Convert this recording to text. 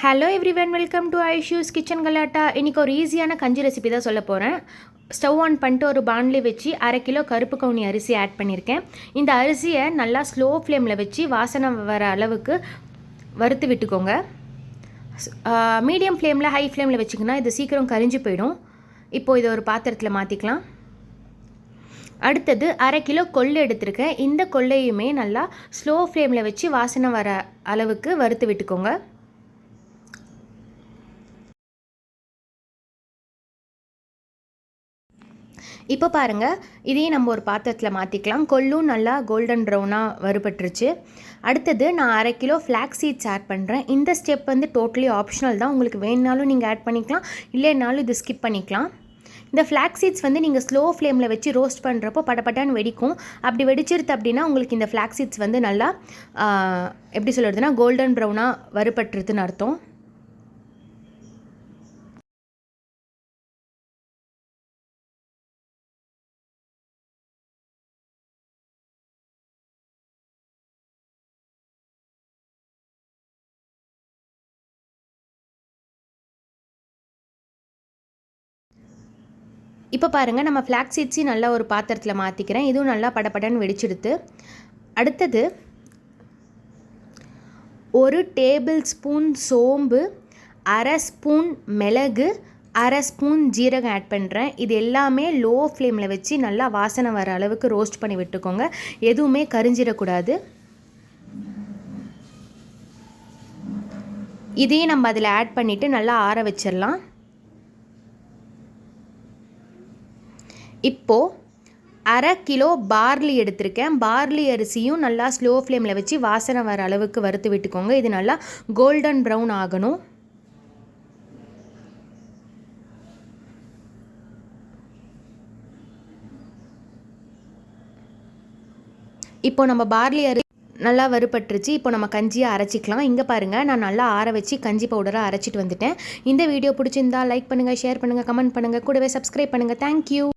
Hello everyone, welcome to Aishu's kitchen கலாட்டா. இன்றைக்கி ஒரு ஈஸியான கஞ்சி ரெசிபி தான் சொல்ல போகிறேன். ஸ்டவ் ஆன் பண்ணிட்டு ஒரு பாண்ட்லி வச்சு 1/2 கிலோ கருப்பு கவுனி அரிசி ஆட் பண்ணியிருக்கேன். இந்த அரிசியை நல்லா ஸ்லோ ஃப்ளேமில் வச்சு வாசனை வர அளவுக்கு வறுத்து விட்டுக்கோங்க. மீடியம் ஃப்ளேமில் ஹை ஃப்ளேமில் வச்சிங்கன்னா இது சீக்கிரம் கரிஞ்சு போயிடும். இப்போது இதை ஒரு பாத்திரத்தில் மாற்றிக்கலாம். அடுத்தது 1/2 கிலோ கொள்ளு எடுத்திருக்கேன். இந்த கொள்ளையுமே நல்லா ஸ்லோ ஃப்ளேமில் வச்சு வாசனை வர அளவுக்கு வறுத்து விட்டுக்கோங்க. இப்போ பாருங்கள், இதையும் நம்ம ஒரு பாத்திரத்தில் மாற்றிக்கலாம். கொள்ளும் நல்லா கோல்டன் ப்ரௌனாக வறுபட்டுருச்சு. அடுத்தது நான் 1/2 கிலோ ஃப்ளாக்ஸ் சீட்ஸ் ஆட் பண்ணுறேன். இந்த ஸ்டெப் வந்து டோட்டலி ஆப்ஷனல் தான். உங்களுக்கு வேணுனாலும் நீங்கள் ஆட் பண்ணிக்கலாம், இல்லைனாலும் இது ஸ்கிப் பண்ணிக்கலாம். இந்த ஃப்ளாக்ஸ் சீட்ஸ் வந்து நீங்கள் ஸ்லோ ஃப்ளேமில் வச்சு ரோஸ்ட் பண்ணுறப்போ படப்பட்டான்னு வெடிக்கும். அப்படி வெடிச்சிருது அப்படின்னா உங்களுக்கு இந்த ஃப்ளாக்ஸ் சீட்ஸ் வந்து நல்லா எப்படி சொல்கிறதுனா கோல்டன் ப்ரௌனாக வறுபட்டுருதுன்னு அர்த்தம். இப்போ பாருங்கள், நம்ம ஃப்ளாக்ஸ் சீட்ஸையும் நல்லா ஒரு பாத்திரத்தில் மாற்றிக்கிறேன். இதுவும் நல்லா படப்படன்னு வெடிச்சிடுது. அடுத்தது 1 டேபிள் ஸ்பூன் சோம்பு, 1/2 ஸ்பூன் மிளகு, 1/2 ஸ்பூன் ஜீரகம் ஆட் பண்ணுறேன். இது எல்லாமே லோ ஃப்ளேமில் வச்சு நல்லா வாசனை வர அளவுக்கு ரோஸ்ட் பண்ணி விட்டுக்கோங்க. எதுவுமே கரிஞ்சிடக்கூடாது. இதையும் நம்ம அதில் ஆட் பண்ணிவிட்டு நல்லா ஆற வச்சிடலாம். இப்போது 1/2 கிலோ பார்லி எடுத்திருக்கேன். பார்லி அரிசியும் நல்லா ஸ்லோ ஃப்ளேமில் வச்சு வாசனை வர அளவுக்கு வறுத்து விட்டுக்கோங்க. இது நல்லா கோல்டன் ப்ரௌன் ஆகணும். இப்போ நம்ம பார்லி அரிசி நல்லா வறுபட்டுருச்சு. இப்போ நம்ம கஞ்சியை அரைச்சிக்கலாம். இங்கே பாருங்கள், நான் நல்லா ஆற வச்சு கஞ்சி பவுடரை அரைச்சிட்டு வந்துட்டேன். இந்த வீடியோ பிடிச்சிருந்தா லைக் பண்ணுங்கள், ஷேர் பண்ணுங்கள், கமெண்ட் பண்ணுங்கள், கூடவே சப்ஸ்கிரைப் பண்ணுங்கள். தேங்க்யூ.